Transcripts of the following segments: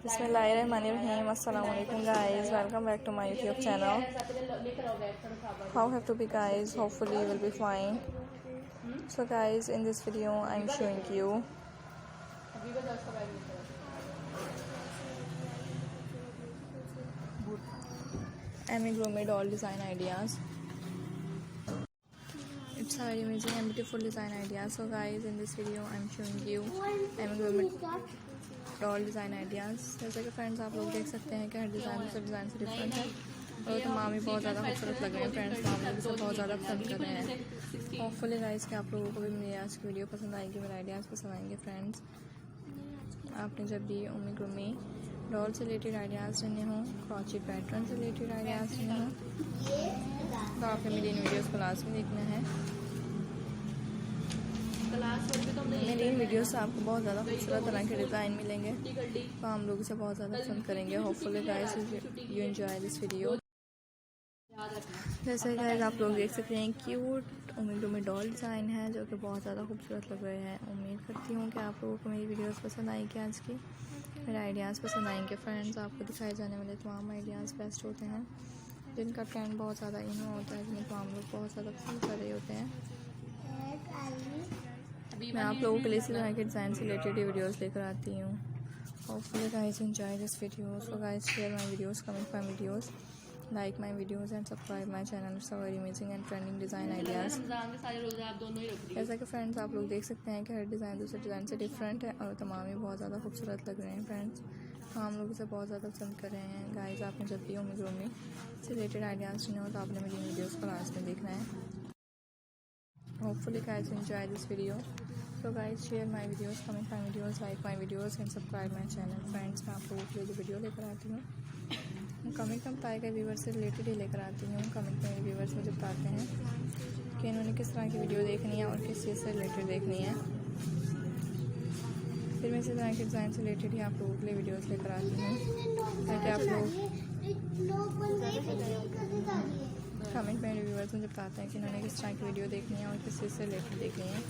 Bismillahirrahmanirrahim. Assalamu alaikum guys. Welcome back to my YouTube channel. How have to be guys? Hopefully you will be fine. So guys, in this video I'm showing you Amigurumi doll design ideas. It's a very amazing and beautiful design idea. So guys, in this video I'm showing you Amigurumi doll design ideas. जैसे कि friends आप लोग देख सकते हैं कि हर design दूसरे design से डिफरेंट है और तमाम ही बहुत ज़्यादा खूबसूरत लग रहे हैं। फ्रेंड्स आप लोग इसे बहुत ज़्यादा पसंद कर रहे हैं। होपफुली गाइस कि आप लोगों को भी मेरी आज की वीडियो पसंद आएगी, मेरे आइडियाज़ पसंद आएंगे। फ्रेंड्स आपने जब भी अमीगुरुमी डॉल से रिलेटेड आइडियाज़ लेने हों, क्रॉचेट पैटर्न से रिलेटेड आइडियाज़ लेने हों, तो आपने मेरी इन वीडियोज़ को लास्ट में देखना है। मेरी इन वीडियोस से आपको बहुत ज़्यादा खूबसूरत तरह के डिज़ाइन मिलेंगे, तो हम लोग इसे बहुत ज़्यादा पसंद करेंगे। Hopefully guys you enjoy this video. जैसे गाइस आप लोग देख सकते हैं क्यूट अमीगुरुमी डॉल डिज़ाइन है जो कि बहुत ज़्यादा खूबसूरत लग रहे हैं। उम्मीद करती हूँ कि आप लोगों को मेरी वीडियोस पसंद आएगी, आज की मेरे आइडियाज़ पसंद आएंगे। फ्रेंड्स आपको दिखाए जाने वाले तमाम आइडियाज़ बेस्ट होते हैं, जिनका ट्रेंड बहुत ज़्यादा इन होता है, जिनको हम लोग बहुत ज़्यादा पसंद कर रहे होते हैं। मैं आप लोगों के लिए इसी तरह के डिज़ाइन से रिलेटेड वीडियोस लेकर आती हूँ। Hopefully guys enjoy this video. So guys share my videos, comment my videos, like my videos and subscribe my channel. It's a very amazing and trending design ideas. जैसा कि friends आप लोग देख सकते हैं कि हर डिज़ाइन दूसरे डिज़ाइन से डिफरेंट है और तमाम ही बहुत ज़्यादा खूबसूरत लग रहे हैं। फ्रेंड्स तो हम लोग इसे बहुत ज़्यादा पसंद कर रहे हैं। गाइस आपने जब भी अमीगुरुमी से रिलेटेड आइडियाज़ सुने हो तो आपने मेरी वीडियोज़ को लास्ट में देखना है। Hopefully guys enjoy this video. So guys share my videos, comment my videos, like my videos and subscribe my channel. Friends मैं आप लोगों के लिए जो वीडियो लेकर आती हूँ कमेंट में बताए गए व्यूवर से रिलेटेड ही लेकर आती हूँ। कमेंट में व्यूवर्स मुझे बताते हैं कि इन्होंने किस तरह की वीडियो देखनी है और किस चीज़ से रिलेटेड देखनी है। फिर मैं इसी तरह के डिज़ाइन से रिलेटेड ही आप लोगों के लिए वीडियोज़ लेकर आती हूँ ताकि आप लोग कमेंट में व्यूवर्स मुझे बताते हैं कि इन्होंने किस तरह की वीडियो देखनी है और किस चीज़ से रिलेटेड देखनी है।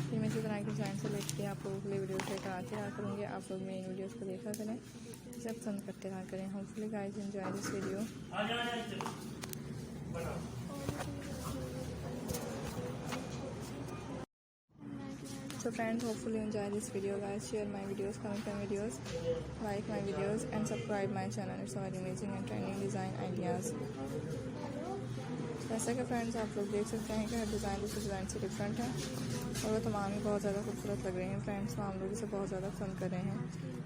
फिर मैं इसी तरह के डिज़ाइन से रिलेटेड आप लोगों के लिए वीडियोस लेकर आती रहा करूँगी। आप लोग मेरी वीडियोस को देखा करें, इसे पसंद करते रहा करें। Hopefully guys enjoy this video. So friends, hopefully enjoy this video guys. Share my videos, comment my videos, like my videos and subscribe my channel. It's a very amazing and trending design ideas. जैसा कि friends आप लोग देख सकते हैं कि हर design दूसरे design से डिफरेंट है और वो तमाम ही बहुत ज़्यादा खूबसूरत लग रहे हैं। फ्रेंड्स तो हम लोग इसे बहुत ज़्यादा पसंद कर रहे हैं।